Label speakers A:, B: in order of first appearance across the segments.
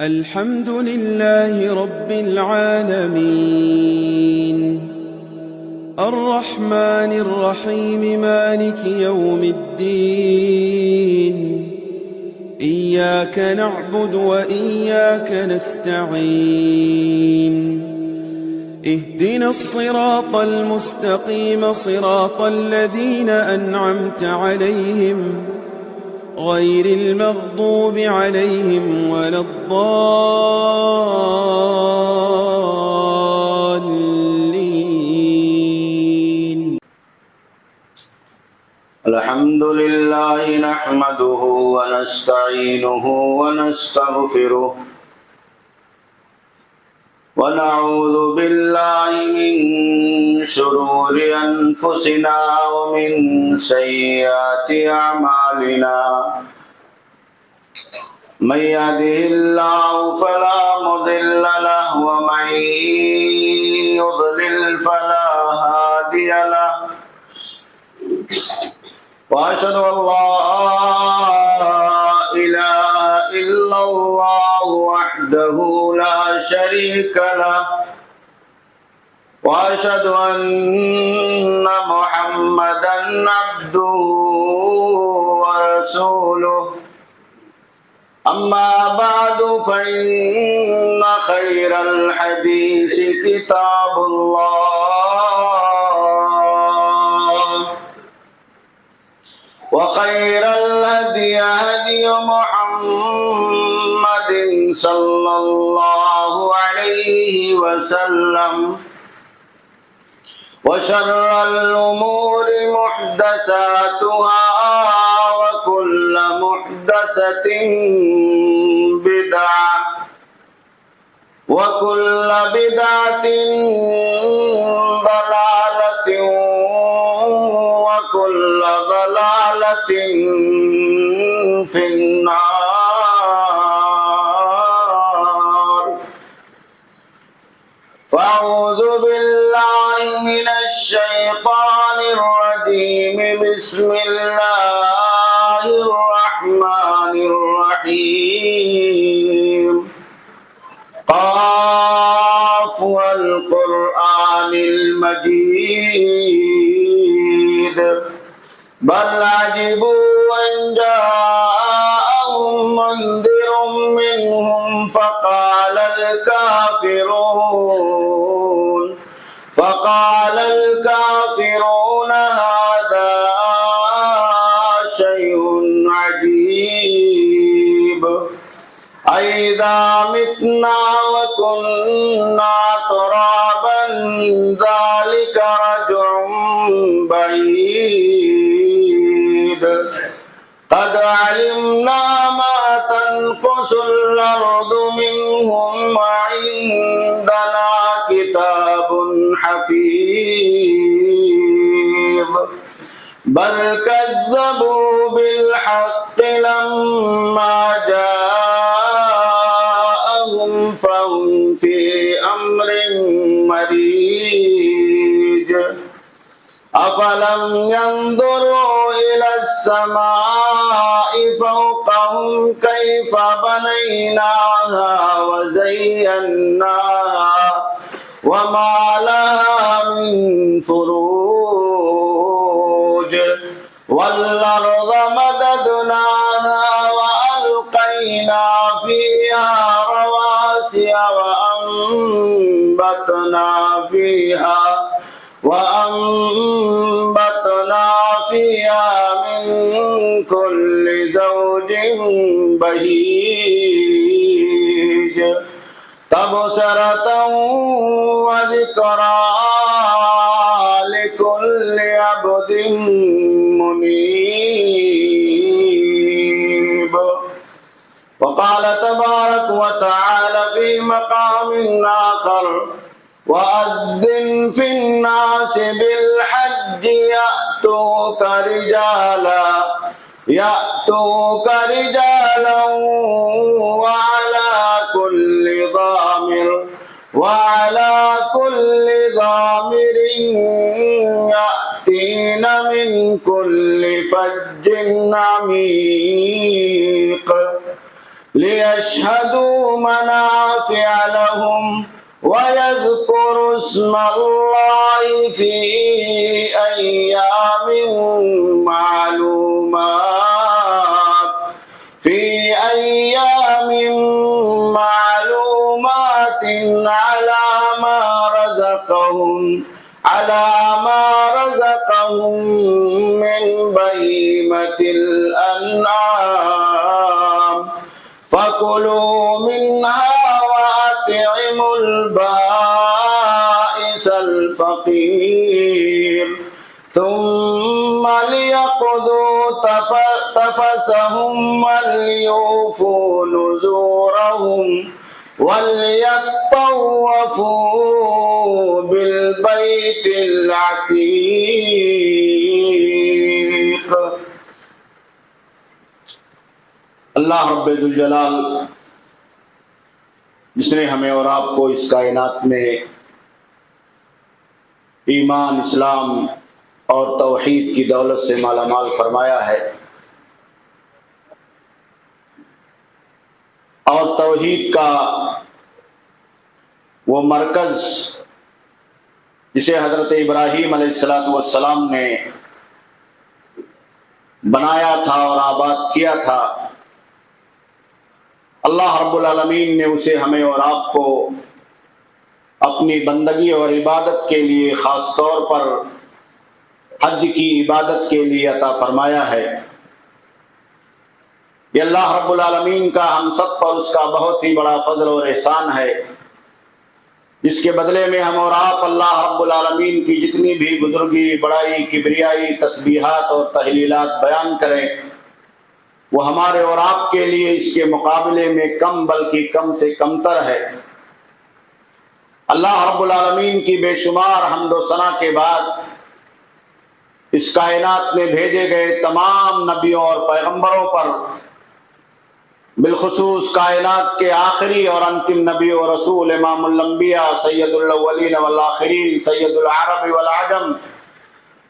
A: الحمد لله رب العالمين الرحمن الرحيم مالك يوم الدين إياك نعبد وإياك نستعين اهدنا الصراط المستقيم صراط الذين أنعمت عليهم غير المغضوب عليهم ولا الضالين.
B: الحمد لله نحمده ونستعينه ونستغفره ونعوذ بالله من شرور أنفسنا ومن سيئات أعمالنا من يهده الله فلا مضل له ومن يضلل فلا هادي له وأشهد أن لا إله إلا الله وحده لا شريك له وأشهد أن محمدا عبده ورسوله أما بعد فإن خير الحديث كتاب الله وخير الهدي هدي محمد صلى الله عليه وسلم وشر الأمور محدثاتها وكل محدثة بدعة وكل بدعة ضلالة وكل ضلالة في النار فأعوذ بالله من الشيطان الرجيم بسم الله الرحمن الرحيم قاف والقرآن المجيد بل عجبوا أن جاءهم منذر منهم فقال الكافرون هذا شيء عجيب أإذا متنا وكنا ترابا ذلك رجع بعيد قد علمنا ما تنقص الأرض منهم وعندنا كتاب حفيظ بل كذبوا بالحق لما جاءهم فهم في أمر مريج أفلم ينظروا إلى السماء فوقهم كيف بنيناها وزيناها وما لها من فروج والأرض مددناها وألقينا فيها رواسي وأنبتنا فيها من كل زوج بهيج تبصرة وذكرى لكل عبد منيب وقال تبارك وتعالى في مقام آخر وأذن في الناس بالحج يأتوك رجالا وعلى كل ضامر يأتين من كل فج عميق ليشهدوا ليشهدوا منافع لهم ويذكروا اسم الله في أيام معلومات على ما رزقهم من بهيمة الأنعام فكلوا منها وأطعموا البائس الفقير ثم ليقضوا تفثهم وليوفوا نذورهم وليطوفوا بالبيت العتيق۔ اللہ رب ذوالجلال جس نے ہمیں اور آپ کو اس کائنات میں ایمان، اسلام اور توحید کی دولت سے مالا مال فرمایا ہے، اور توحید کا وہ مرکز جسے حضرت ابراہیم علیہ السلام نے بنایا تھا اور آباد کیا تھا، اللہ رب العالمین نے اسے ہمیں اور آپ کو اپنی بندگی اور عبادت کے لیے خاص طور پر حج کی عبادت کے لیے عطا فرمایا ہے۔ یہ اللہ رب العالمین کا ہم سب پر اس کا بہت ہی بڑا فضل اور احسان ہے، جس کے بدلے میں ہم اور آپ اللہ رب العالمین کی جتنی بھی بزرگی، بڑائی، کبریائی، تسبیحات اور تحلیلات بیان کریں، وہ ہمارے اور آپ کے لیے اس کے مقابلے میں کم، بلکہ کم سے کم تر ہے۔ اللہ رب العالمین کی بے شمار حمد و ثنا کے بعد اس کائنات میں بھیجے گئے تمام نبیوں اور پیغمبروں پر، بالخصوص کائنات کے آخری اور انتم نبی و رسول امام الانبیاء سید الاولین والآخرین سید العرب والعجم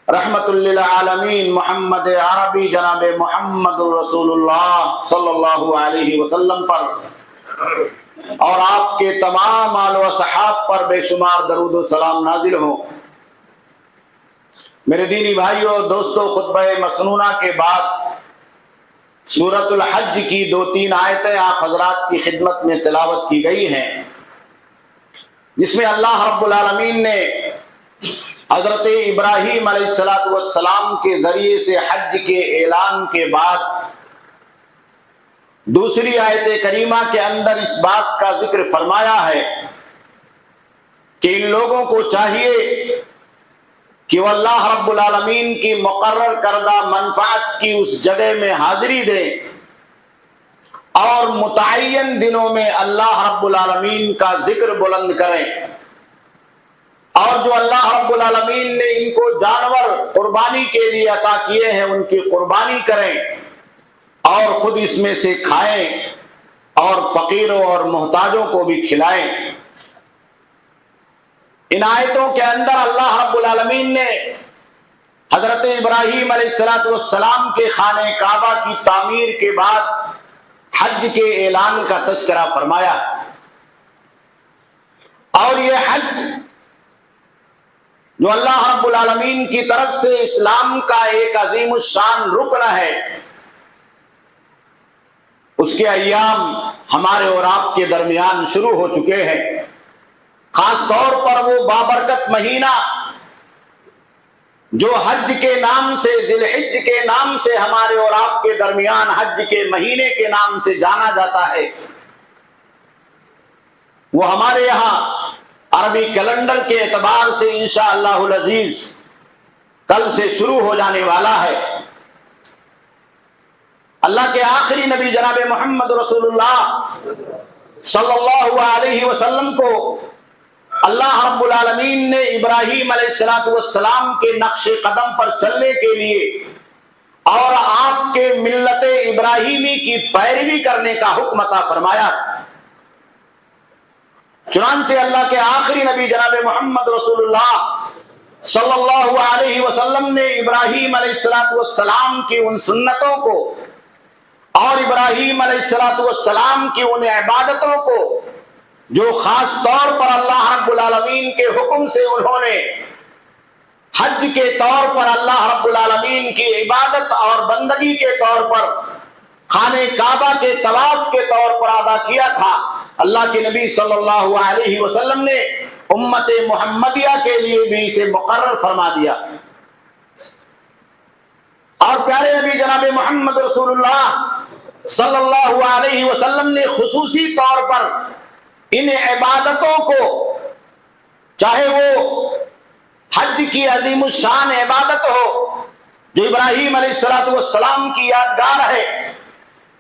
B: رحمت للعالمین محمد عربی جناب محمد رسول اللہ صلی اللہ علیہ وسلم پر اور آپ کے تمام آل و صحاب پر بے شمار درود و سلام نازل ہوں۔ میرے دینی بھائیوں اور دوستوں، خطبہ مسنونہ کے بعد سورۃ الحج کی 2-3 آیتیں آپ حضرات کی خدمت میں تلاوت کی گئی ہیں، جس میں اللہ رب العالمین نے حضرت ابراہیم علیہ السلام کے ذریعے سے حج کے اعلان کے بعد دوسری آیت کریمہ کے اندر اس بات کا ذکر فرمایا ہے کہ ان لوگوں کو چاہیے کہ وہ اللہ رب العالمین کی مقرر کردہ منفعت کی اس جگہ میں حاضری دیں اور متعین دنوں میں اللہ رب العالمین کا ذکر بلند کریں، اور جو اللہ رب العالمین نے ان کو جانور قربانی کے لیے عطا کیے ہیں ان کی قربانی کریں اور خود اس میں سے کھائیں اور فقیروں اور محتاجوں کو بھی کھلائیں۔ ان آیتوں کے اندر اللہ رب العالمین نے حضرت ابراہیم علیہ السلام کے خانہ کعبہ کی تعمیر کے بعد حج کے اعلان کا تذکرہ فرمایا، اور یہ حج جو اللہ رب العالمین کی طرف سے اسلام کا ایک عظیم الشان رکن ہے، اس کے ایام ہمارے اور آپ کے درمیان شروع ہو چکے ہیں۔ خاص طور پر وہ بابرکت مہینہ جو حج کے نام سے، ذی الحج کے نام سے ہمارے اور آپ کے درمیان حج کے مہینے کے نام سے جانا جاتا ہے، وہ ہمارے یہاں عربی کیلنڈر کے اعتبار سے انشاءاللہ العزیز کل سے شروع ہو جانے والا ہے۔ اللہ کے آخری نبی جناب محمد رسول اللہ صلی اللہ علیہ وسلم کو اللہ رب العالمین نے ابراہیم علیہ السلام کے نقش قدم پر چلنے کے لیے اور آپ کے ملت ابراہیمی کی پیروی کرنے کا حکم عطا فرمایا۔ چنانچہ اللہ کے آخری نبی جناب محمد رسول اللہ صلی اللہ علیہ وسلم نے ابراہیم علیہ السلام کی ان سنتوں کو اور ابراہیم علیہ السلام کی ان عبادتوں کو جو خاص طور پر اللہ رب العالمین کے حکم سے انہوں نے حج کے طور پر اللہ رب العالمین کی عبادت اور بندگی کے طور پر خانہ کعبہ کے طواف کے طور پر ادا کیا تھا، اللہ کے نبی صلی اللہ علیہ وسلم نے امت محمدیہ کے لیے بھی اسے مقرر فرما دیا۔ اور پیارے نبی جناب محمد رسول اللہ صلی اللہ علیہ وسلم نے خصوصی طور پر ان عبادتوں کو، چاہے وہ حج کی عظیم الشان عبادت ہو جو ابراہیم علیہ السلام کی یادگار ہے،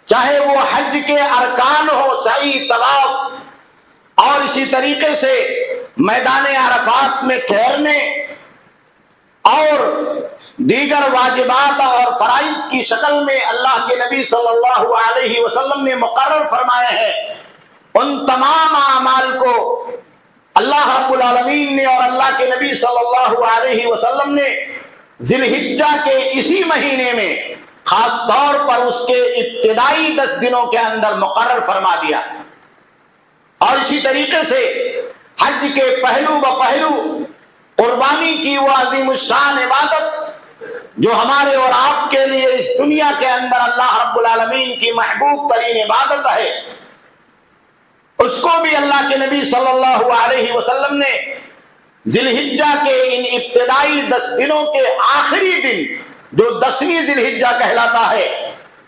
B: چاہے وہ حج کے ارکان ہو، سعی، طواف، اور اسی طریقے سے میدان عرفات میں ٹھہرنے اور دیگر واجبات اور فرائض کی شکل میں اللہ کے نبی صلی اللہ علیہ وسلم نے مقرر فرمائے ہیں، ان تمام اعمال کو اللہ رب العالمین نے اور اللہ کے نبی صلی اللہ علیہ وسلم نے ذی الحجہ کے اسی مہینے میں خاص طور پر اس کے ابتدائی 10 دنوں کے اندر مقرر فرما دیا۔ اور اسی طریقے سے حج کے پہلو بپہلو قربانی کی وہ عظیم الشان عبادت جو ہمارے اور آپ کے لیے اس دنیا کے اندر اللہ رب العالمین کی محبوب ترین عبادت ہے، اس کو بھی اللہ کے نبی صلی اللہ علیہ وسلم نے ذی الحجہ کے ان ابتدائی 10 دنوں کے آخری دن جو 10ویں ذی الحجہ کہلاتا ہے،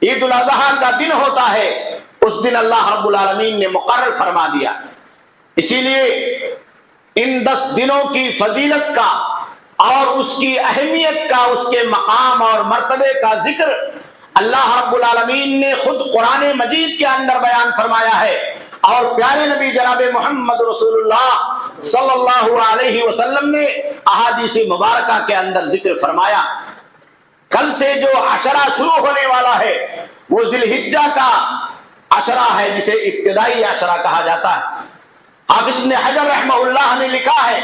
B: عید الاضحیٰ کا دن ہوتا ہے، اس دن اللہ رب العالمین نے مقرر فرما دیا۔ اسی لیے ان 10 دنوں کی فضیلت کا اور اس کی اہمیت کا، اس کے مقام اور مرتبے کا ذکر اللہ رب العالمین نے خود قرآن مجید کے اندر بیان فرمایا ہے، اور پیارے نبی جناب محمد رسول اللہ صلی اللہ علیہ وسلم نے احادیث مبارکہ کے اندر ذکر فرمایا۔ کل سے جو عشرہ شروع ہونے والا ہے وہ ذی الحجہ کا عشرہ ہے، جسے ابتدائی عشرہ کہا جاتا ہے۔ حافظ ابن حجر رحمہ اللہ نے لکھا ہے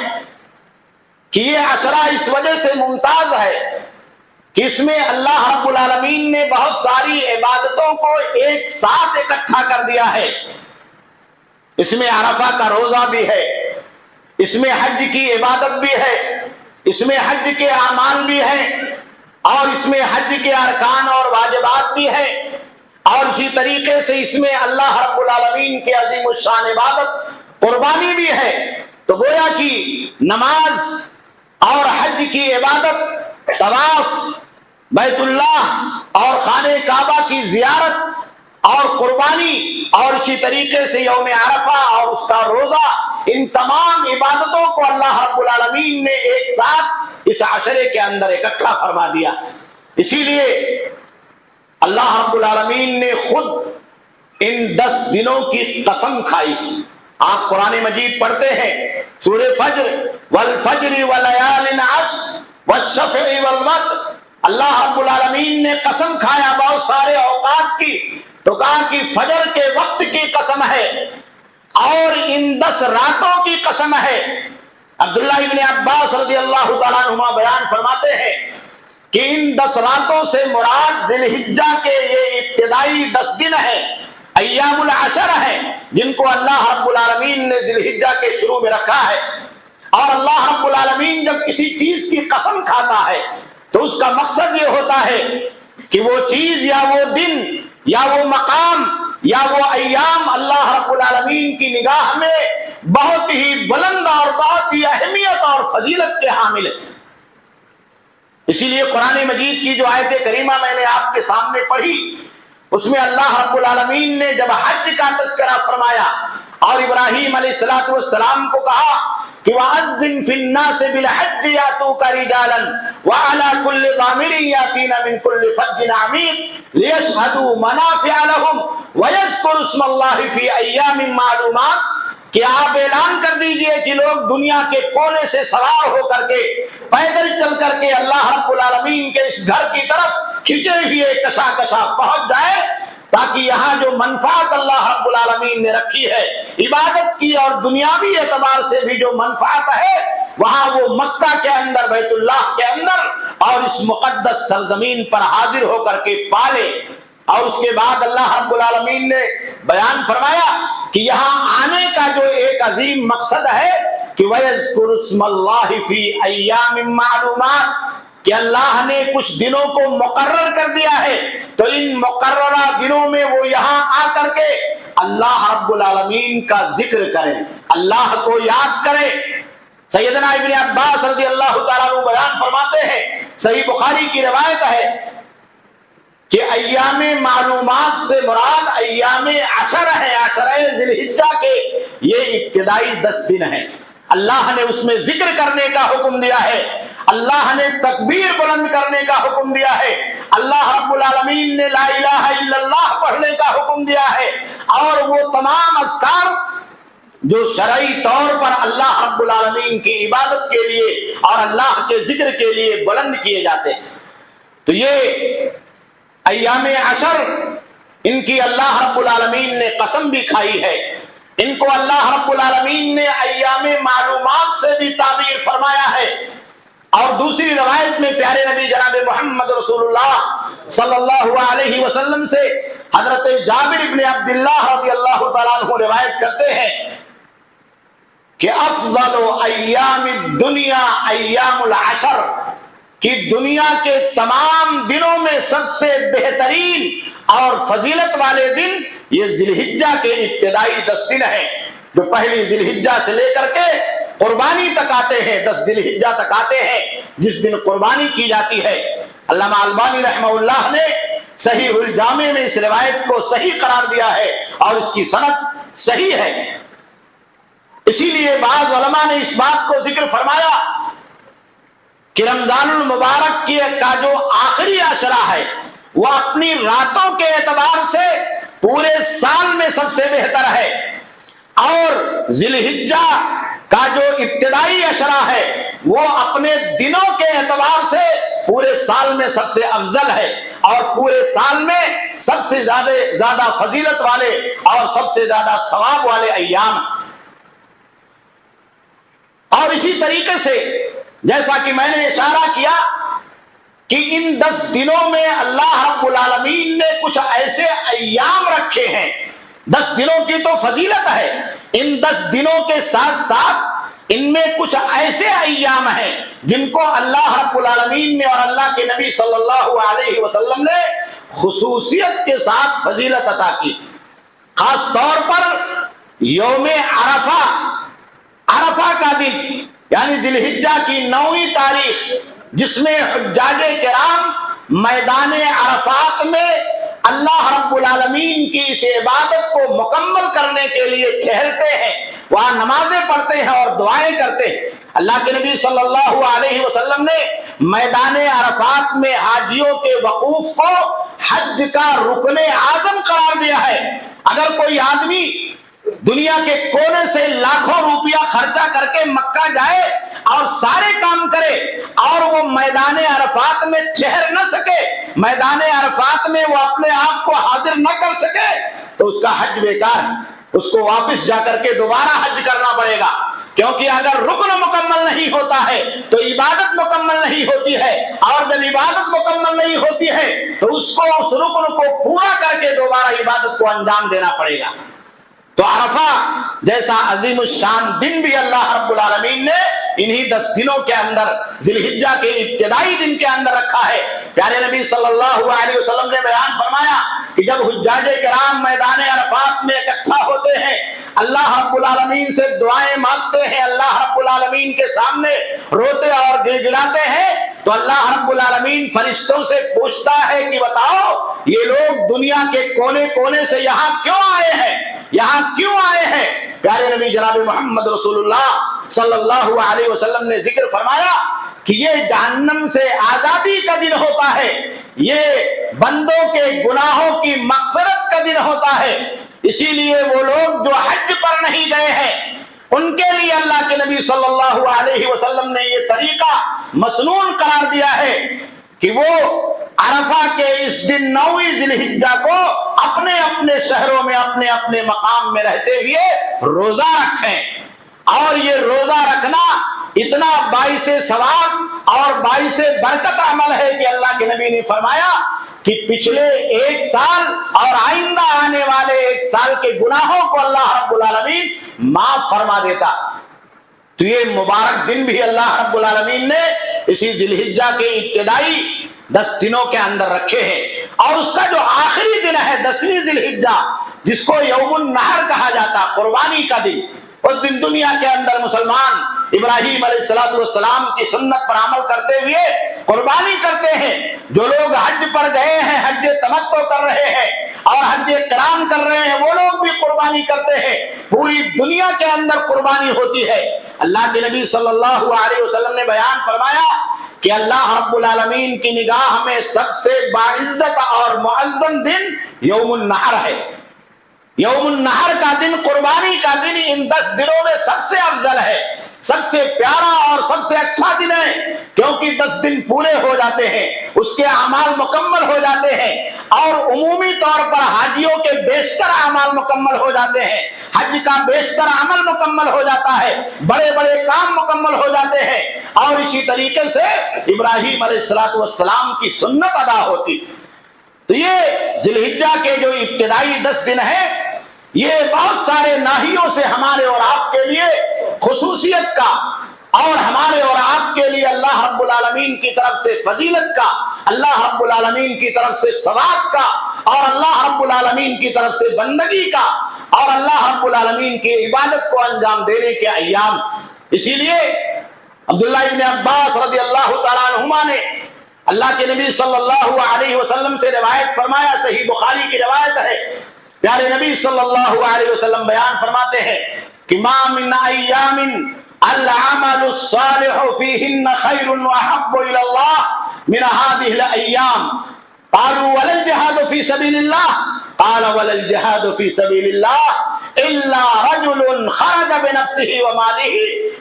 B: کہ یہ عشرہ اس وجہ سے ممتاز ہے کہ اس میں اللہ رب العالمین نے بہت ساری عبادتوں کو ایک ساتھ اکٹھا کر دیا ہے۔ اس میں عرفہ کا روزہ بھی ہے، اس میں حج کی عبادت بھی ہے، اس میں حج کے اعمال بھی ہیں، اور اس میں حج کے ارکان اور واجبات بھی ہیں، اور اسی طریقے سے اس میں اللہ رب العالمین کے عظیم الشان عبادت قربانی بھی ہے۔ تو گویا کہ نماز اور حج کی عبادت، طواف بیت اللہ اور خانہ کعبہ کی زیارت اور قربانی، اور اسی طریقے سے یوم عرفہ اور اس کا روزہ، ان تمام عبادتوں کو اللہ رب العالمین نے ایک ساتھ اس عشرے کے اندر اکٹھا فرما دیا۔ اسی لیے اللہ رب العالمین نے خود ان 10 دنوں کی قسم کھائی۔ آپ قرآن مجید پڑھتے ہیں، سورہ فجر، والفجر ولیال عشر والشفع والوتر، اللہ رب العالمین نے قسم کھایا بہت سارے اوقات کی، تو کہا کہ فجر کے وقت کی قسم ہے، اور ان 10 راتوں کی قسم ہے۔ عبداللہ ابن عباس رضی اللہ تعالیٰ عنہما بیان فرماتے ہیں کہ ان 10 راتوں سے مراد ذی الحجہ کے یہ ابتدائی 10 دن ہیں، ایام العشر ہیں، جن کو اللہ رب العالمین نے ذی الحجہ کے شروع میں رکھا ہے۔ اور اللہ رب العالمین جب کسی چیز کی قسم کھاتا ہے تو اس کا مقصد یہ ہوتا ہے کہ وہ چیز یا وہ دن یا وہ مقام یا وہ ایام اللہ رب العالمین کی نگاہ میں بہت ہی بلند اور بہت ہی اہمیت اور فضیلت کے حامل ہے۔ اسی لیے قرآن مجید کی جو آیت کریمہ میں نے آپ کے سامنے پڑھی، اس میں اللہ رب العالمین نے جب حج کا تذکرہ فرمایا اور ابراہیم علیہ السلام کو کہا کہ وَأَذِّن فِي النَّاسِ بِالْحَجِّ يَأْتُوكَ رِجَالًا وَعَلَى كُلِّ ضَامِرٍ يَأْتِينَ مِنْ كُلِّ فَجٍّ عَمِيقٍ لِيَشْهَدُوا مَنَافِعَ لَهُمْ وَيَذْكُرُوا اسْمَ اللَّهِ فِي أَيَّامٍ مَّعْلُومَاتٍ، کہ آپ اعلان کر دیجئے کہ لوگ دنیا کے کونے سے سوار ہو کر کے، پیدل چل کر کے اللہ رب العالمین کے اس گھر کی طرف کھچے ہوئے کشا کشا پہنچ جائے، تاکہ یہاں جو منفعت اللہ رب العالمین نے رکھی ہے عبادت کی اور دنیاوی اعتبار سے بھی جو منفعت ہے، وہاں وہ مکہ کے اندر، بیت اللہ کے اندر اور اس مقدس سرزمین پر حاضر ہو کر کے پالے۔ اور اس کے بعد اللہ رب العالمین نے بیان فرمایا کہ یہاں آنے کا جو ایک عظیم مقصد ہے کہ وَيَذْكُرُ اسْمَ اللَّهِ فِي أَيَّامٍ مَّعْلُومَاتٍ، کہ اللہ نے کچھ دنوں کو مقرر کر دیا ہے، تو ان مقررہ دنوں میں وہ یہاں آ کر کے اللہ رب العالمین کا ذکر کریں، اللہ کو یاد کریں۔ سیدنا ابن عباس رضی اللہ تعالیٰ عنہ بیان فرماتے ہیں، صحیح بخاری کی روایت ہے کہ ایام معلومات سے مراد ایام عشر ہے، عشرہ ذی الحجہ کے یہ ابتدائی 10 دن ہیں۔ اللہ نے اس میں ذکر کرنے کا حکم دیا ہے، اللہ نے تکبیر بلند کرنے کا حکم دیا ہے، اللہ رب العالمین نے لا الہ الا اللہ پڑھنے کا حکم دیا ہے، اور وہ تمام اذکار جو شرعی طور پر اللہ رب العالمین کی عبادت کے لیے اور اللہ کے ذکر کے لیے بلند کیے جاتے ہیں۔ تو یہ ایام عشر، ان کی اللہ رب العالمین نے قسم بھی کھائی ہے، ان کو اللہ رب العالمین نے ایام معلومات سے بھی تعبیر فرمایا ہے۔ اور دوسری روایت میں پیارے نبی جناب محمد رسول اللہ صلی اللہ علیہ وسلم سے حضرت جابر بن عبداللہ رضی اللہ تعالیٰ عنہ روایت کرتے ہیں کہ افضل ایام الدنیا ایام العشر، کہ دنیا کے تمام دنوں میں سب سے بہترین اور فضیلت والے دن یہ ذی الحجہ کے ابتدائی 10 دن ہیں، جو پہلی ذی الحجہ سے لے کر کے قربانی تک آتے ہیں، 10 ذی الحجہ تک آتے ہیں جس دن قربانی کی جاتی ہے۔ علامہ البانی رحمہ اللہ نے صحیح الجامع میں اس روایت کو صحیح قرار دیا ہے اور اس کی سند صحیح ہے۔ اسی لیے بعض علماء نے اس بات کو ذکر فرمایا کہ رمضان المبارک کا جو آخری عشرہ ہے وہ اپنی راتوں کے اعتبار سے پورے سال میں سب سے بہتر ہے، اور ذی الحجہ کا جو ابتدائی عشرہ ہے وہ اپنے دنوں کے اعتبار سے پورے سال میں سب سے افضل ہے، اور پورے سال میں سب سے زیادہ فضیلت والے اور سب سے زیادہ ثواب والے ایام۔ اور اسی طریقے سے جیسا کہ میں نے اشارہ کیا کہ ان 10 دنوں میں اللہ رب العالمین نے کچھ ایسے ایام رکھے ہیں، 10 دنوں کی تو فضیلت ہے، ان 10 دنوں کے ساتھ ساتھ ان میں کچھ ایسے ایام ہیں جن کو اللہ رب العالمین نے اور اللہ کے نبی صلی اللہ علیہ وسلم نے خصوصیت کے ساتھ فضیلت عطا کی۔ خاص طور پر یوم عرفہ، عرفہ کا دن یعنی ذی الحجہ کی 9ویں تاریخ، جس میں حجاج کرام میدان عرفات میں اللہ رب العالمین کی اس عبادت کو مکمل کرنے کے لیے ٹھہرتے ہیں، وہاں نمازیں پڑھتے ہیں اور دعائیں کرتے ہیں۔ اللہ کے نبی صلی اللہ علیہ وسلم نے میدان عرفات میں حاجیوں کے وقوف کو حج کا رکن اعظم قرار دیا ہے۔ اگر کوئی آدمی دنیا کے کونے سے لاکھوں روپیہ خرچہ کر کے مکہ جائے اور سارے کام کرے اور وہ میدان عرفات میں ٹھہر نہ سکے، میدان عرفات میں وہ اپنے آپ کو حاضر نہ کر سکے، تو اس کا حج بیکار ہے، اس کو واپس جا کر کے دوبارہ حج کرنا پڑے گا، کیونکہ اگر رکن مکمل نہیں ہوتا ہے تو عبادت مکمل نہیں ہوتی ہے، اور جب عبادت مکمل نہیں ہوتی ہے تو اس رکن کو پورا کر کے دوبارہ عبادت کو انجام دینا پڑے گا۔ تو عرفہ جیسا عظیم الشان دن بھی اللہ رب العالمین نے انہی 10 دنوں کے اندر ذی الحجہ کے ابتدائی دن کے اندر رکھا ہے۔ پیارے نبی صلی اللہ علیہ وسلم نے بیان فرمایا کہ جب حجاج کرام میدان عرفات میں اکٹھا ہوتے ہیں، اللہ رب العالمین سے دعائیں مانگتے ہیں، اللہ رب العالمین کے سامنے روتے اور گڑ گڑاتے ہیں، تو اللہ رب العالمین فرشتوں سے پوچھتا ہے کہ بتاؤ یہ لوگ دنیا کے کونے کونے سے یہاں کیوں آئے ہیں، یہاں کیوں آئے ہیں؟ پیارے نبی جناب محمد رسول اللہ صلی اللہ علیہ وسلم نے ذکر فرمایا کہ یہ جہنم سے آزادی کا دن ہوتا ہے، یہ بندوں کے گناہوں کی مغفرت کا دن ہوتا ہے، اسی لیے وہ لوگ جو حج پر نہیں گئے ہیں ان کے لیے اللہ کے نبی صلی اللہ علیہ وسلم نے یہ طریقہ مسنون قرار دیا ہے کہ وہ عرفہ کے اس دن 9ویں ذی الحجہ کو اپنے اپنے شہروں میں اپنے اپنے مقام میں رہتے ہوئے روزہ رکھیں، اور یہ روزہ رکھنا اتنا باعث ثواب اور باعث برکت عمل ہے کہ اللہ کے نبی نے فرمایا کہ پچھلے ایک سال اور آئندہ آنے والے ایک سال کے گناہوں کو اللہ رب العالمین معاف فرما دیتا۔ تو یہ مبارک دن بھی اللہ رب العالمین نے اسی ذی الحجہ کے ابتدائی 10 دنوں کے اندر رکھے ہیں، اور اس کا جو آخری دن ہے 10ویں ذی الحجہ، جس کو یوم النحر کہا جاتا، قربانی کا دن، اس دن دنیا کے اندر مسلمان ابراہیم علیہ السلام کی سنت پر عمل کرتے ہوئے قربانی کرتے ہیں۔ جو لوگ حج پر گئے ہیں، حج تمتع کر رہے ہیں اور حج قران کر رہے ہیں، وہ لوگ بھی قربانی کرتے ہیں۔ پوری دنیا کے اندر قربانی ہوتی ہے۔ اللہ کے نبی صلی اللہ علیہ وسلم نے بیان فرمایا کہ اللہ رب العالمین کی نگاہ میں سب سے باعزت اور معظم دن یوم النحر ہے۔ یوم النحر کا دن، قربانی کا دن، ان 10 دنوں میں سب سے افضل ہے، سب سے پیارا اور سب سے اچھا دن ہے، کیونکہ 10 دن پورے ہو جاتے ہیں، اس کے اعمال مکمل ہو جاتے ہیں، اور عمومی طور پر حاجیوں کے بیشتر اعمال مکمل ہو جاتے ہیں، حج کا بیشتر عمل مکمل ہو جاتا ہے، بڑے بڑے کام مکمل ہو جاتے ہیں، اور اسی طریقے سے ابراہیم علیہ السلام کی سنت ادا ہوتی۔ تو یہ ذی الحجہ کے جو ابتدائی 10 دن ہیں، یہ بہت سارے ناحیوں سے ہمارے اور آپ کے لیے خصوصیت کا، اور ہمارے اور آپ کے لیے اللہ رب العالمین کی طرف سے فضیلت کا، اللہ رب العالمین کی طرف سے ثواب کا، اور اللہ رب العالمین کی طرف سے بندگی کا، اور اللہ رب العالمین کی عبادت کو انجام دینے کے ایام۔ اسی لیے عبداللہ ابن عباس رضی اللہ تعالیٰ عنہما نے اللہ کے نبی صلی اللہ علیہ وسلم سے روایت فرمایا، صحیح بخاری کی روایت ہے، پیارے نبی صلی اللہ علیہ وسلم بیان فرماتے ہیں کہ ما من ایام العمل الصالح فیہن خیر واحب الی اللہ من هذه الايام قالوا ولا الجهاد في سبيل الله قال ولا الجهاد في سبيل الله الا رجل خرج بنفسه وماله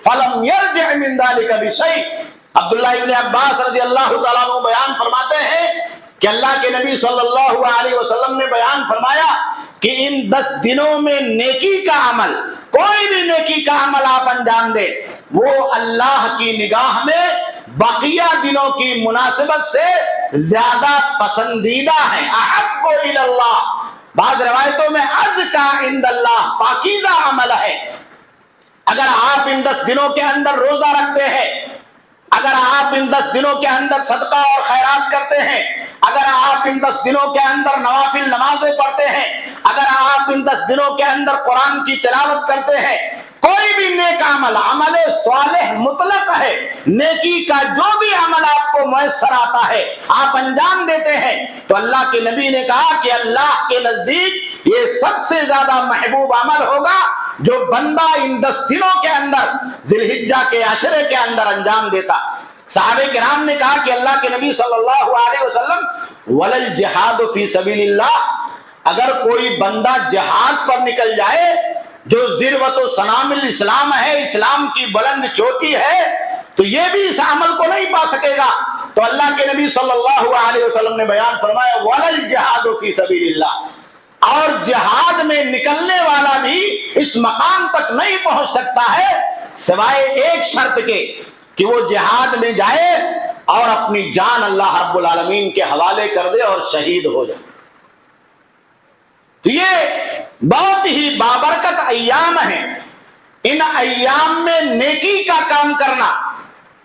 B: فلم يرجع من ذلك بشيء۔ عبداللہ ابن عباس رضی اللہ تعالیٰ عنہ بیان فرماتے ہیں کہ اللہ کے نبی صلی اللہ علیہ وسلم نے بیان فرمایا کہ ان 10 دنوں میں نیکی کا عمل، کوئی بھی نیکی کا عمل آپ انجام دیں، وہ اللہ کی نگاہ میں بقیہ دنوں کی مناسبت سے زیادہ پسندیدہ ہیں، احب الی اللہ، بعض روایتوں میں ازکا عند اللہ، پاکیزہ عمل ہے۔ اگر آپ ان 10 دنوں کے اندر روزہ رکھتے ہیں، اگر آپ ان 10 دنوں کے اندر صدقہ اور خیرات کرتے ہیں، اگر آپ ان 10 دنوں کے اندر نوافل نمازیں پڑھتے ہیں، اگر آپ ان 10 دنوں کے اندر قرآن کی تلاوت کرتے ہیں، کوئی بھی نیک عمل، عمل صالح مطلق ہے، نیکی کا جو بھی عمل آپ کو میسر آتا ہے آپ انجام دیتے ہیں، تو اللہ کے نبی نے کہا کہ اللہ کے نزدیک یہ سب سے زیادہ محبوب عمل ہوگا جو بندہ ان 10 دنوں کے اندر ذی الحجہ کے عشرے کے اندر انجام دیتا۔ صحابہ کرام نے کہا کہ اللہ کے نبی صلی اللہ علیہ وسلم ولل جہاد فی سبیل اللہ، اگر کوئی بندہ جہاد پر نکل جائے جو ذروۃ و سنام الاسلام ہے، اسلام کی بلند چوٹی ہے، تو یہ بھی اس عمل کو نہیں پا سکے گا۔ تو اللہ کے نبی صلی اللہ علیہ وسلم نے بیان فرمایا ولل جہاد فی سبیل اللہ، اور جہاد میں نکلنے والا بھی اس مقام تک نہیں پہنچ سکتا ہے سوائے ایک شرط کے کہ وہ جہاد میں جائے اور اپنی جان اللہ رب العالمین کے حوالے کر دے اور شہید ہو جائے۔ تو یہ بہت ہی بابرکت ایام ہیں، ان ایام میں نیکی کا کام کرنا،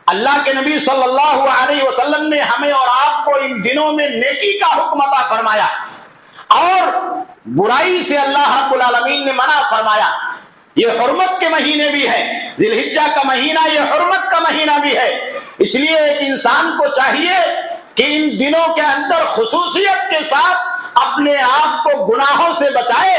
B: اللہ کے نبی صلی اللہ علیہ وسلم نے ہمیں اور آپ کو ان دنوں میں نیکی کا حکم عطا فرمایا، اور برائی سے اللہ رب العالمین نے منع فرمایا۔ یہ حرمت کے مہینے بھی ہے، ذی الحجہ کا مہینہ یہ حرمت کا مہینہ بھی ہے، اس لیے ایک انسان کو چاہیے کہ ان دنوں کے اندر خصوصیت کے ساتھ اپنے آپ کو گناہوں سے بچائے۔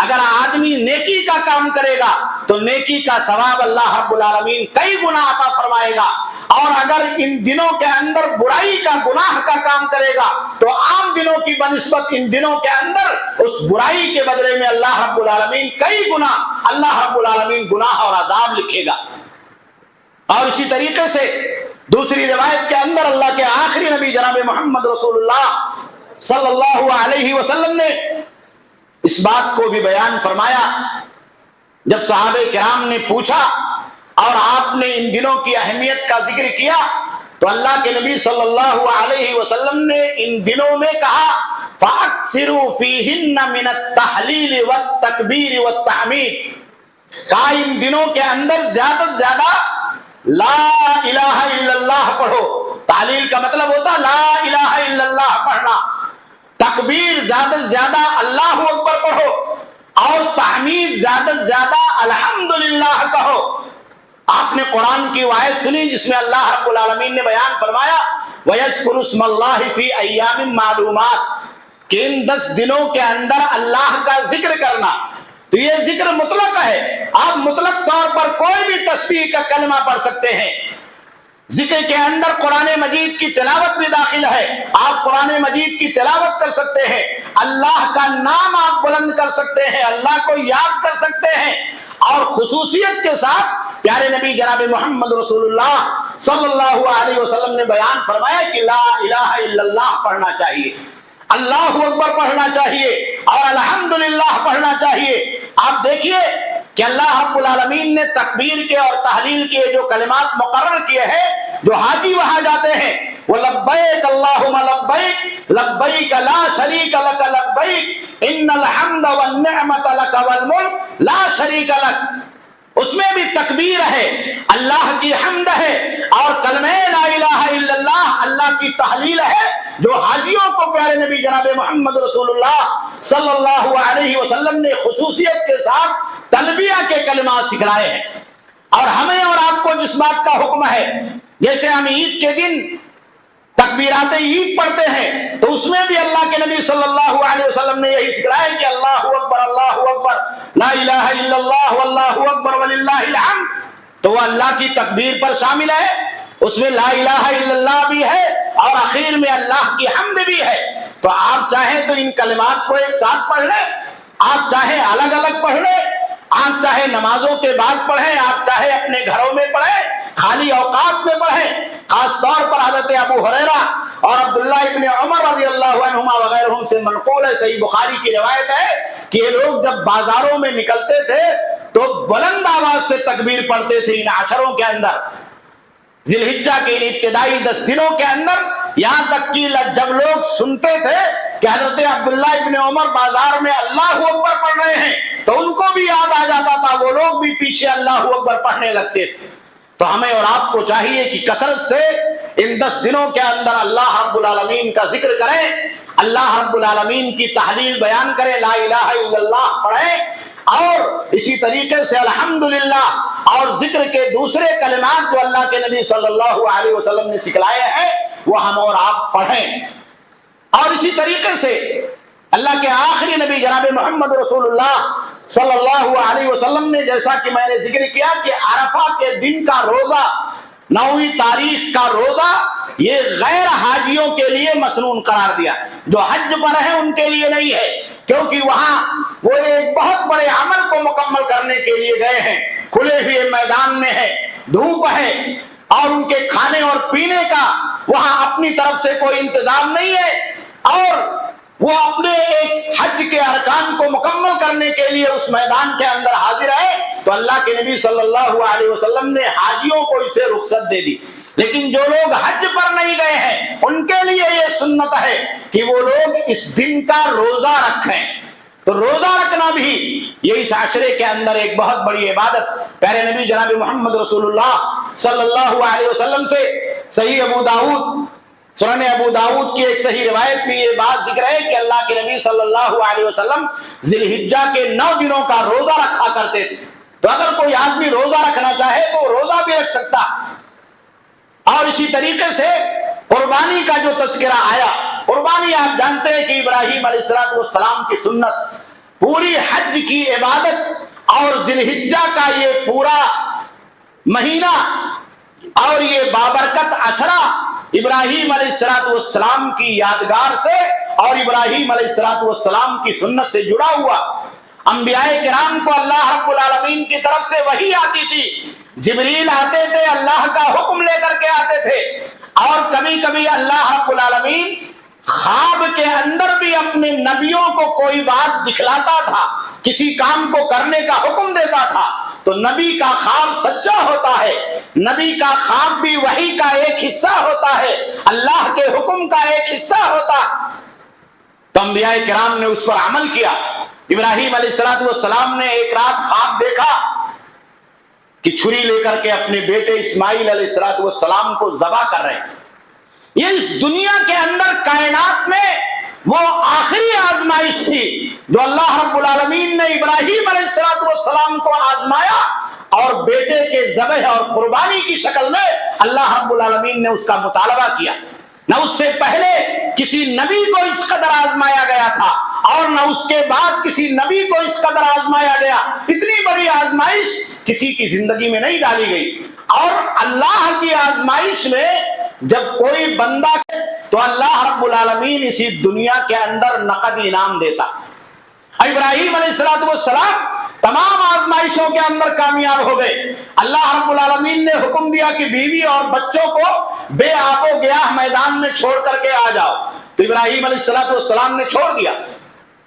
B: اگر آدمی نیکی کا کام کرے گا تو نیکی کا ثواب اللہ رب العالمین کئی گنا عطا فرمائے گا، اور اگر ان دنوں کے اندر برائی کا، گناہ کا کام کرے گا تو عام دنوں کی بنسبت ان دنوں کے اندر اس برائی کے بدلے میں اللہ رب العالمین کئی گنا اللہ رب العالمین گناہ اور عذاب لکھے گا۔ اور اسی طریقے سے دوسری روایت کے اندر اللہ کے آخری نبی جناب محمد رسول اللہ صلی اللہ علیہ وسلم نے اس بات کو بھی بیان فرمایا، جب صحابہ کرام نے پوچھا اور آپ نے ان دنوں کی اہمیت کا ذکر کیا تو اللہ کے نبی صلی اللہ علیہ وسلم نے ان دنوں میں کہا فَأَكْثِرُوا فِيهِنَّ مِنَ التَّحْلِيلِ وَالتَّكْبِيرِ وَالتَّحْمِيدِ، کہا ان دنوں کے اندر زیادہ سے زیادہ لا الہ الا اللہ پڑھو۔ تحلیل کا مطلب ہوتا لا الہ الا اللہ پڑھنا، تکبیر زیادہ سے زیادہ اللہ اکبر پڑھو، اور تحمید زیادہ سے زیادہ الحمدللہ کہو۔ آپ نے قرآن کی آیت سنی جس میں اللہ رب العالمین نے بیان فرمایا وَيَذْكُرُ اسْمَ اللَّهِ فِي أَيَّامٍ مَّعْلُومَاتٍ، کہ ان 10 دنوں کے اندر اللہ کا ذکر کرنا۔ تو یہ ذکر مطلق ہے، آپ مطلق طور پر کوئی بھی تسبیح کا کلمہ پڑھ سکتے ہیں۔ ذکر کے اندر قرآن مجید کی تلاوت بھی داخل ہے، آپ قرآن مجید کی تلاوت کر سکتے ہیں، اللہ کا نام آپ بلند کر سکتے ہیں، اللہ کو یاد کر سکتے ہیں، اور خصوصیت کے ساتھ پیارے نبی جناب محمد رسول اللہ صلی اللہ علیہ وسلم نے بیان فرمایا کہ لا الہ الا اللہ پڑھنا چاہیے، اللہ اکبر پڑھنا چاہیے، اور الحمدللہ پڑھنا چاہیے۔ آپ دیکھیے کہ اللہ رب العالمین نے تکبیر کے اور تحلیل کے جو کلمات مقرر کیے ہیں، جو حاجی وہاں جاتے ہیں وہ لبیک اللہم لبیک لبیک لا شریک لک لبیک ان الحمد والنعمت لک والملک لا شریک لک، اس میں بھی تکبیر ہے، اللہ کی حمد ہے، اور کلمہ لا الہ الا اللہ اللہ کی تحلیل ہے، جو حاجیوں کو پیارے نبی جناب محمد رسول اللہ صلی اللہ علیہ وسلم نے خصوصیت کے ساتھ تلبیہ کے کلمات سکھلائے ہیں۔ اور ہمیں اور آپ کو جس بات کا حکم ہے، جیسے ہم عید کے دن تکبیرات عید پڑھتے ہیں تو اس میں بھی اللہ کے نبی صلی اللہ علیہ وسلم نے یہی سکھلایا کہ اللہ اکبر لا الہ الا اللہ واللہ اکبر وللہ الحمد، تو وہ اللہ کی تکبیر پر شامل ہے، اس میں لا الہ الا اللہ بھی ہے اور اخیر میں اللہ کی حمد بھی ہے۔ تو آپ چاہیں تو ان کلمات کو ایک ساتھ پڑھ لیں، آپ چاہیں الگ الگ پڑھ لیں، آپ چاہے نمازوں کے بعد پڑھیں، آپ چاہے اپنے گھروں میں پڑھیں، خالی اوقات میں پڑھیں۔ خاص طور پر حضرت ابو ہریرہ اور عبداللہ ابن عمر رضی اللہ عنہما وغیرہم سے منقول ہے، صحیح بخاری کی روایت ہے کہ یہ لوگ جب بازاروں میں نکلتے تھے تو بلند آواز سے تکبیر پڑھتے تھے ان عشروں کے اندر، ذی الحجہ کے ان ابتدائی 10 دنوں کے اندر، یہاں تک کہ جب لوگ سنتے تھے کہ حضرت عبداللہ ابن عمر بازار میں اللہ اکبر پڑھ رہے ہیں تو ان کو بھی یاد آ جاتا تھا، وہ لوگ بھی پیچھے اللہ اکبر پڑھنے لگتے تھے۔ تو ہمیں اور آپ کو چاہیے کہ کثرت سے ان 10 دنوں کے اندر اللہ رب العالمین کا ذکر کریں، اللہ رب العالمین کی تحلیل بیان کریں، لا الہ الا اللہ پڑھیں، اور اسی طریقے سے الحمدللہ اور ذکر کے دوسرے کلمات جو اللہ کے نبی صلی اللہ علیہ وسلم نے سکھلائے ہیں وہ ہم اور آپ پڑھیں۔ اور اسی طریقے سے اللہ کے آخری نبی جناب محمد رسول اللہ صلی اللہ علیہ وسلم نے، جیسا کہ میں نے ذکر کیا کہ عرفہ کے دن کا روزہ، 9ویں تاریخ کا روزہ، یہ غیر حاجیوں کے لیے مسنون قرار دیا، جو حج پر ہیں ان کے لیے نہیں ہے، کیونکہ وہاں وہ ایک بہت بڑے عمل کو مکمل کرنے کے لیے گئے ہیں، کھلے ہوئے میدان میں ہے، دھوپ ہے، اور ان کے کھانے اور پینے کا وہاں اپنی طرف سے کوئی انتظام نہیں ہے، اور وہ اپنے ایک حج کے ارکان کو مکمل کرنے کے لیے اس میدان کے اندر حاضر ہے، تو اللہ کے نبی صلی اللہ علیہ وسلم نے حاجیوں کو اسے رخصت دے دی۔ لیکن جو لوگ حج پر نہیں گئے ہیں ان کے لیے یہ سنت ہے کہ وہ لوگ اس دن کا روزہ رکھیں۔ تو روزہ رکھنا بھی یہ اس عشرے کے اندر ایک بہت بڑی عبادت، پیارے نبی جناب محمد رسول اللہ صلی اللہ علیہ وسلم سے صحیح ابو داؤد، سنن ابو داؤد کی ایک صحیح روایت میں یہ بات ذکر ہے کہ اللہ کے نبی صلی اللہ علیہ وسلم ذی الحجہ کے 9 دنوں کا روزہ رکھا کرتے تھے۔ تو اگر کوئی آدمی روزہ رکھنا چاہے تو روزہ بھی رکھ سکتا۔ اور اسی طریقے سے قربانی کا جو تذکرہ آیا، قربانی آپ جانتے ہیں کہ ابراہیم علیہ السلام کی سنت، پوری حج کی عبادت اور ذی الحجہ کا یہ پورا مہینہ اور یہ بابرکت عشرہ ابراہیم علیہ السلام کی یادگار سے اور ابراہیم علیہ السلام کی سنت سے جڑا ہوا۔ انبیاء کرام کو اللہ رب العالمین کی طرف سے وحی آتی تھی، جبریل آتے تھے، اللہ کا حکم لے کر کے آتے تھے، اور کبھی کبھی اللہ رب العالمین خواب کے اندر بھی اپنے نبیوں کو کوئی بات دکھلاتا تھا، کسی کام کو کرنے کا حکم دیتا تھا، تو نبی کا خواب سچا ہوتا ہے، نبی کا خواب بھی وحی کا ایک حصہ ہوتا ہے، اللہ کے حکم کا ایک حصہ ہوتا۔ تو انبیاء کرام نے اس پر عمل کیا۔ ابراہیم علیہ السلام نے ایک رات خواب دیکھا کہ چھری لے کر کے اپنے بیٹے اسماعیل علیہ السلام کو ذبح کر رہے ہیں۔ یہ اس دنیا کے اندر کائنات میں وہ آخری آزمائش تھی جو اللہ رب العالمین نے ابراہیم علیہ السلام کو آزمایا، اور بیٹے کے ذبح اور قربانی کی شکل میں اللہ رب العالمین نے اس کا مطالبہ کیا۔ نہ اس سے پہلے کسی نبی کو اس قدر آزمایا گیا تھا، اور نہ اس کے بعد کسی نبی کو اس قدر آزمایا گیا۔ اتنی بڑی آزمائش کسی کی زندگی میں نہیں ڈالی گئی۔ اور اللہ کی آزمائش میں جب کوئی بندہ تو اللہ رب العالمین اسی دنیا کے اندر نقد انعام دیتا۔ ابراہیم علیہ السلام تمام آزمائشوں کے اندر کامیاب ہو گئے۔ اللہ رب العالمین نے حکم دیا کہ بیوی اور بچوں کو بے آب و گیاہ میدان میں چھوڑ کر کے آ جاؤ، تو ابراہیم علیہ السلام نے چھوڑ دیا۔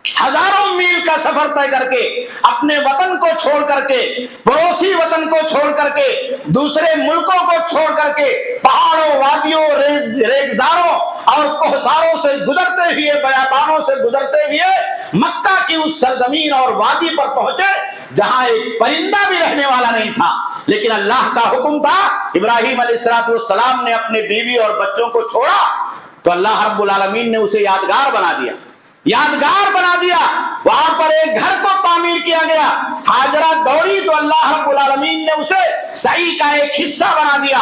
B: ہزاروں میل کا سفر طے کر کے، اپنے وطن کو چھوڑ کر کے، پڑوسی وطن کو چھوڑ کر کے، دوسرے ملکوں کو چھوڑ کر کے، پہاڑوں، وادیوں، ریگزاروں اور کوہساروں سے گزرتے ہوئے، بیابانوں سے گزرتے ہوئے مکہ کی اس سرزمین اور وادی پر پہنچے جہاں ایک پرندہ بھی رہنے والا نہیں تھا، لیکن اللہ کا حکم تھا۔ ابراہیم علیہ السلام نے اپنے بیوی اور بچوں کو چھوڑا تو اللہ رب العالمین نے اسے یادگار بنا دیا، یادگار بنا دیا۔ وہاں پر ایک گھر کو تعمیر کیا گیا، ہاجرہ دوڑی تو اللہ رب العالمین نے اسے سعی کا ایک حصہ بنا دیا۔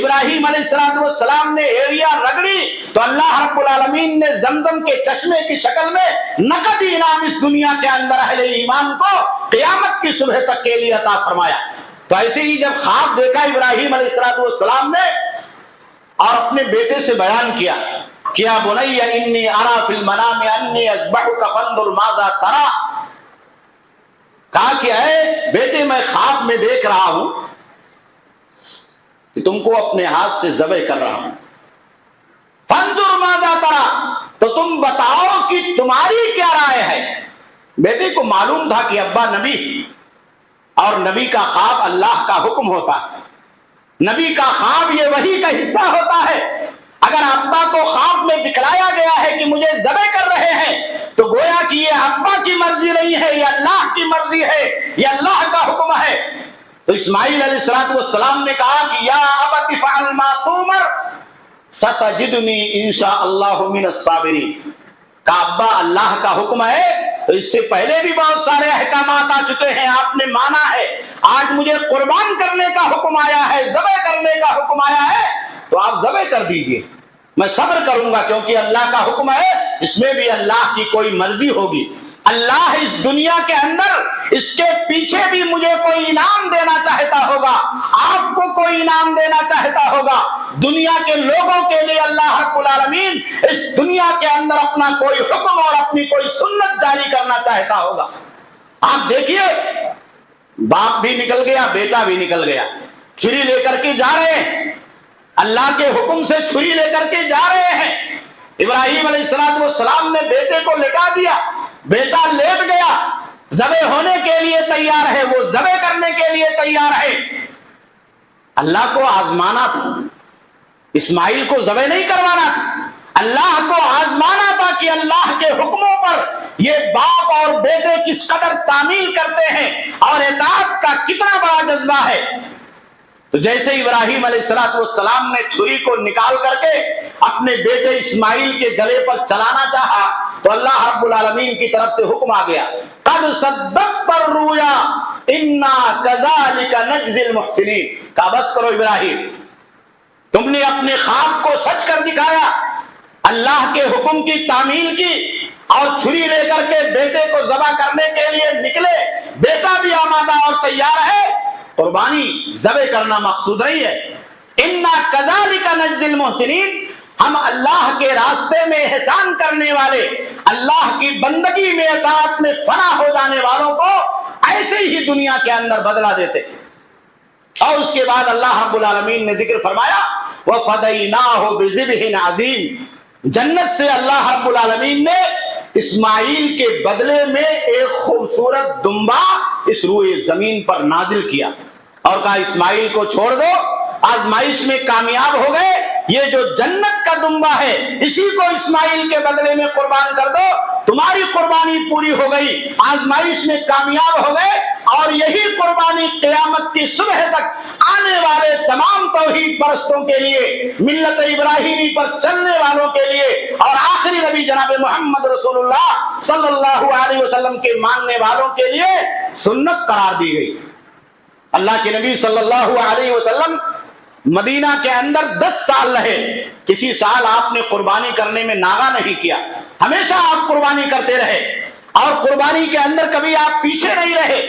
B: ابراہیم علیہ السلام نے ایریا رگڑی تو اللہ رب العالمین نے زمزم کے چشمے کی شکل میں نقد انعام اس دنیا کے اندر اہل ایمان کو قیامت کی صبح تک کے لیے عطا فرمایا۔ تو ایسے ہی جب خواب دیکھا ابراہیم علیہ السلام نے اور اپنے بیٹے سے بیان کیا، کیا بنی انی ارا فی المنام انی اذبحک فانظر ماذا ترى، کہا کہ اے بیٹے میں خواب میں دیکھ رہا ہوں کہ تم کو اپنے ہاتھ سے ذبح کر رہا ہوں، فانظر ماذا ترى، تو تم بتاؤ کہ تمہاری کیا رائے ہے۔ بیٹے کو معلوم تھا کہ ابا نبی، اور نبی کا خواب اللہ کا حکم ہوتا ہے، نبی کا خواب یہ وحی کا حصہ ہوتا ہے۔ اگر ابا کو خواب میں دکھلایا گیا ہے کہ مجھے ذبح کر رہے ہیں تو گویا کہ یہ ابا کی مرضی نہیں ہے، یہ اللہ کی مرضی ہے، یہ اللہ کا حکم ہے۔ تو اسماعیل علیہ السلام نے کہا کہ یا ابت افعل ما تؤمر ستجدنی انشاء اللہ من الصابرین، کہا ابا اللہ کا حکم ہے تو اس سے پہلے بھی بہت سارے احکامات آ چکے ہیں، آپ نے مانا ہے، آج مجھے قربان کرنے کا حکم آیا ہے، ذبح کرنے کا حکم آیا ہے، تو آپ ذبح کر دیجئے، میں صبر کروں گا، کیونکہ اللہ کا حکم ہے، اس میں بھی اللہ کی کوئی مرضی ہوگی۔ اللہ اس دنیا کے اندر اس کے پیچھے بھی مجھے کوئی انعام دینا چاہتا ہوگا، آپ کو کوئی انعام دینا چاہتا ہوگا، دنیا کے لوگوں کے لیے اللہ رب العالمین اس دنیا کے اندر اپنا کوئی حکم اور اپنی کوئی سنت جاری کرنا چاہتا ہوگا۔ آپ دیکھیے، باپ بھی نکل گیا، بیٹا بھی نکل گیا، چھری لے کر کے جا رہے ہیں، اللہ کے حکم سے چھری لے کر کے جا رہے ہیں۔ ابراہیم علیہ السلام نے بیٹے کو لٹا دیا، بیٹا لیٹ گیا، ذبح ہونے کے لیے تیار ہے، وہ ذبح کرنے کے لیے تیار ہے۔ اللہ کو آزمانا تھا، اسماعیل کو ذبح نہیں کروانا تھا، اللہ کو آزمانا تھا کہ اللہ کے حکموں پر یہ باپ اور بیٹے کس قدر تعمیل کرتے ہیں اور اطاعت کا کتنا بڑا جذبہ ہے۔ تو جیسے ابراہیم علیہ السلام نے چھری کو نکال کر کے اپنے بیٹے اسماعیل کے گلے پر چلانا چاہا تو اللہ رب العالمین کی طرف سے حکم آ گیا، قد صدقت الرؤیا انا کذالک نجزی المحسنین، کہا بس کرو ابراہیم، تم نے اپنے خواب کو سچ کر دکھایا، اللہ کے حکم کی تعمیل کی اور چھری لے کر کے بیٹے کو ذبح کرنے کے لیے نکلے، بیٹا بھی آمادہ اور تیار ہے، قربانی ذبح کرنا مقصود نہیں ہے۔ انا کذالک نجزی المحسنین، ہم اللہ کے راستے میں احسان کرنے والے، اللہ کی بندگی میں اطاعت میں فنا ہو جانے والوں کو ایسے ہی دنیا کے اندر بدلا دیتے۔ اور اس کے بعد اللہ رب العالمین نے ذکر فرمایا وَفَدَيْنَاهُ بِذِبْحٍ عَظِيمٍ، جنت سے اللہ رب العالمین نے اسماعیل کے بدلے میں ایک خوبصورت دمبا اس روئے زمین پر نازل کیا اور کہا اسماعیل کو چھوڑ دو، آزمائش میں کامیاب ہو گئے، یہ جو جنت کا دمبا ہے اسی کو اسماعیل کے بدلے میں قربان کر دو، تمہاری قربانی پوری ہو گئی، آزمائش میں کامیاب ہو گئے، اور یہی قربانی قیامت کی صبح تک آنے والے تمام توحید پرستوں کے لیے، ملت ابراہیمی پر چلنے والوں کے لیے، اور آخری نبی جناب محمد رسول اللہ صلی اللہ علیہ وسلم کے ماننے والوں کے لیے سنت قرار دی گئی۔ اللہ کے نبی صلی اللہ علیہ وسلم مدینہ کے اندر 10 سال رہے، کسی سال آپ نے قربانی کرنے میں ناغہ نہیں کیا، ہمیشہ آپ قربانی کرتے رہے، اور قربانی کے اندر کبھی آپ پیچھے نہیں رہے۔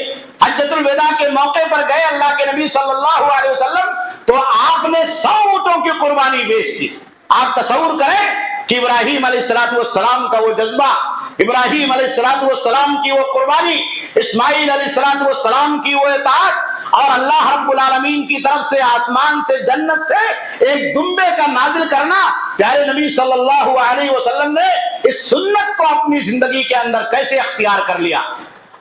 B: حجۃ الوداع کے موقع پر گئے اللہ کے نبی صلی اللہ علیہ وسلم تو آپ نے 100 اونٹوں کی قربانی پیش کی۔ آپ تصور کریں کہ ابراہیم علیہ السلام کا وہ جذبہ، ابراہیم علیہ السلام کی وہ قربانی، اسماعیل علیہ السلام کی وہ اطاعت، اور اللہ رب العالمین کی طرف سے آسمان سے جنت سے ایک دمبے کا نازل کرنا، پیارے نبی صلی اللہ علیہ وسلم نے اس سنت کو اپنی زندگی کے اندر کیسے اختیار کر لیا۔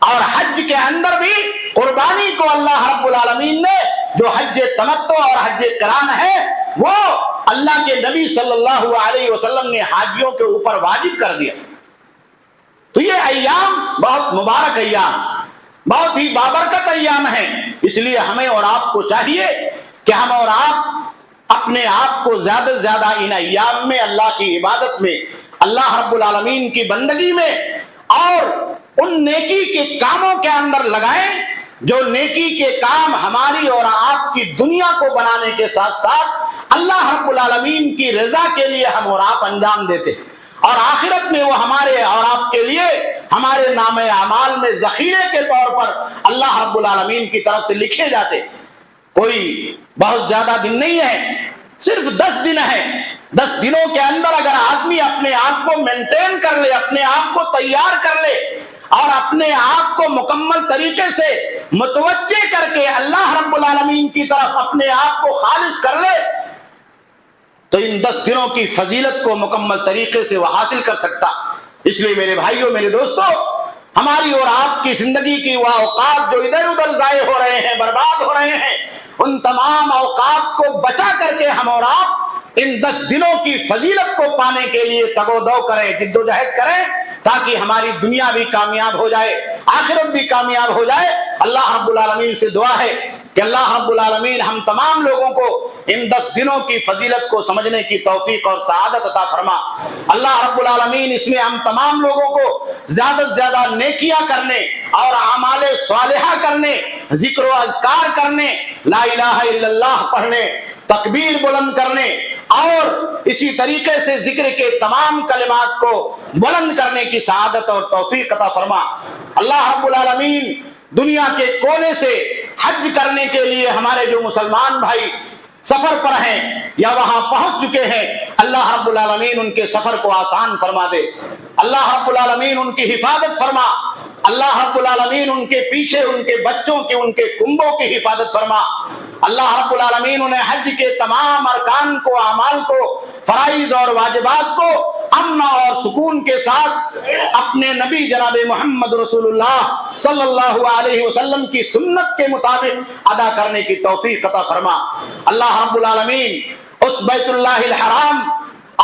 B: اور حج کے اندر بھی قربانی کو اللہ رب العالمین نے، جو حج تمتع اور حج قران ہے، وہ اللہ کے نبی صلی اللہ علیہ وسلم نے حاجیوں کے اوپر واجب کر دیا۔ تو یہ ایام بہت مبارک ایام، بہت ہی بابرکت ایام ہیں، اس لیے ہمیں اور آپ کو چاہیے کہ ہم اور آپ اپنے آپ کو زیادہ سے زیادہ ان ایام میں اللہ کی عبادت میں، اللہ رب العالمین کی بندگی میں، اور ان نیکی کے کاموں کے اندر لگائیں جو نیکی کے کام ہماری اور آپ کی دنیا کو بنانے کے ساتھ ساتھ اللہ رب العالمین کی رضا کے لیے ہم اور آپ انجام دیتے، اور آخرت میں وہ ہمارے اور آپ کے لیے ہمارے نام اعمال میں ذخیرے کے طور پر اللہ رب العالمین کی طرف سے لکھے جاتے۔ کوئی بہت زیادہ دن نہیں ہے، صرف 10 دن ہے۔ 10 دنوں کے اندر اگر آدمی اپنے آپ کو مینٹین کر لے، اپنے آپ کو تیار کر لے، اور اپنے آپ کو مکمل طریقے سے متوجہ کر کے اللہ رب العالمین کی طرف اپنے آپ کو خالص کر لے، تو ان 10 دنوں کی فضیلت کو مکمل طریقے سے وہ حاصل کر سکتا۔ اس لیے میرے بھائیوں، میرے دوستوں، ہماری اور آپ کی زندگی کی وہ اوقات جو ادھر ادھر ضائع ہو رہے ہیں، برباد ہو رہے ہیں، ان تمام اوقات کو بچا کر کے ہم اور آپ ان 10 دنوں کی فضیلت کو پانے کے لیے تگ و دو کریں، جد و جہد کریں، تاکہ ہماری دنیا بھی کامیاب ہو جائے، آخرت بھی کامیاب ہو جائے۔ اللہ رب العالمین سے دعا ہے کہ اللہ رب العالمین ہم تمام لوگوں کو ان 10 دنوں کی فضیلت کو سمجھنے کی توفیق اور سعادت عطا فرما۔ اللہ رب العالمین اس میں ہم تمام لوگوں کو زیادہ سے زیادہ نیکیاں کرنے اور اعمال صالحہ کرنے، ذکر و اذکار کرنے، لا الہ الا اللہ پڑھنے، تکبیر بلند کرنے، اور اسی طریقے سے ذکر کے تمام کلمات کو بلند کرنے کی سعادت اور توفیق عطا فرما۔ اللہ رب العالمین دنیا کے کونے سے حج کرنے کے لیے ہمارے جو مسلمان بھائی سفر پر ہیں یا وہاں پہنچ چکے ہیں، اللہ رب العالمین ان کے سفر کو آسان فرما دے، اللہ رب العالمین ان کی حفاظت فرما، اللہ رب العالمین ان کے پیچھے ان کے بچوں کی، ان کے کنبوں کی حفاظت فرما، اللہ رب العالمین انہیں حج کے تمام ارکان کو، اعمال کو، فرائض اور واجبات کو امن اور سکون کے ساتھ اپنے نبی جناب محمد رسول اللہ صلی اللہ علیہ وسلم کی سنت کے مطابق ادا کرنے کی توفیق عطا فرما۔ اللہ رب العالمین اس بیت اللہ الحرام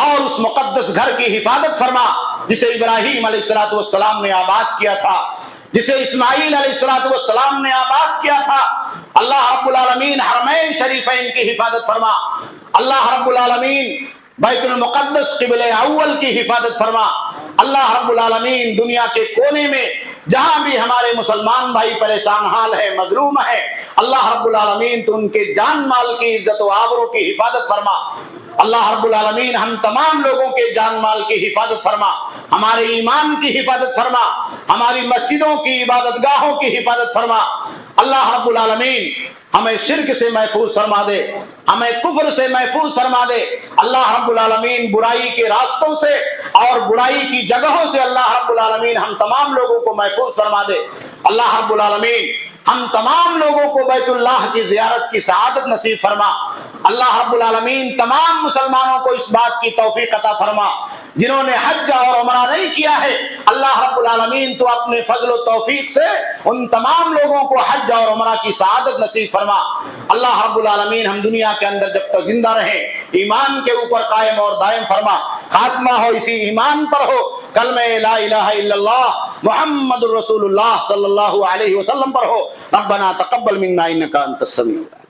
B: اور اس مقدس گھر کی حفاظت فرما جسے ابراہیم علیہ السلام نے آباد کیا تھا، جسے اسماعیل علیہ السلام نے آباد کیا تھا۔ اللہ رب العالمین حرمین شریفین کی حفاظت فرما، اللہ رب العالمین بیت المقدس قبلہ اول کی حفاظت فرما، اللہ رب العالمین دنیا کے کونے میں جہاں بھی ہمارے مسلمان بھائی پریشان حال ہے، مظلوم ہے، اللہ رب العالمین تو ان کے جان مال کی عزت و آبرو کی حفاظت فرما۔ اللہ رب العالمین ہم تمام لوگوں کے جان مال کی حفاظت فرما، ہمارے ایمان کی حفاظت فرما، ہماری مسجدوں کی عبادت گاہوں کی حفاظت فرما۔ اللہ رب العالمین ہمیں شرک سے محفوظ فرما دے، ہمیں کفر سے محفوظ فرما دے، اللہ رب العالمین برائی کے راستوں سے اور برائی کی جگہوں سے اللہ رب العالمین ہم تمام لوگوں کو محفوظ فرما دے۔ اللہ رب العالمین ہم تمام لوگوں کو بیت اللہ کی زیارت کی سعادت نصیب فرما۔ اللہ رب العالمین تمام مسلمانوں کو اس بات کی توفیق عطا فرما جنہوں نے حج اور عمرہ نہیں کیا ہے، اللہ رب العالمین تو اپنے فضل و توفیق سے ان تمام لوگوں کو حج اور عمرہ کی سعادت نصیب فرما۔ اللہ رب العالمین ہم دنیا کے اندر جب تک زندہ رہیں ایمان کے اوپر قائم اور دائم فرما، خاتمہ ہو اسی ایمان پر ہو، کلمہ لا الہ الا اللہ محمد الرسول اللہ صلی اللہ علیہ وسلم پر ہو۔ ربنا تقبل منا انک انت السمیع العلیم۔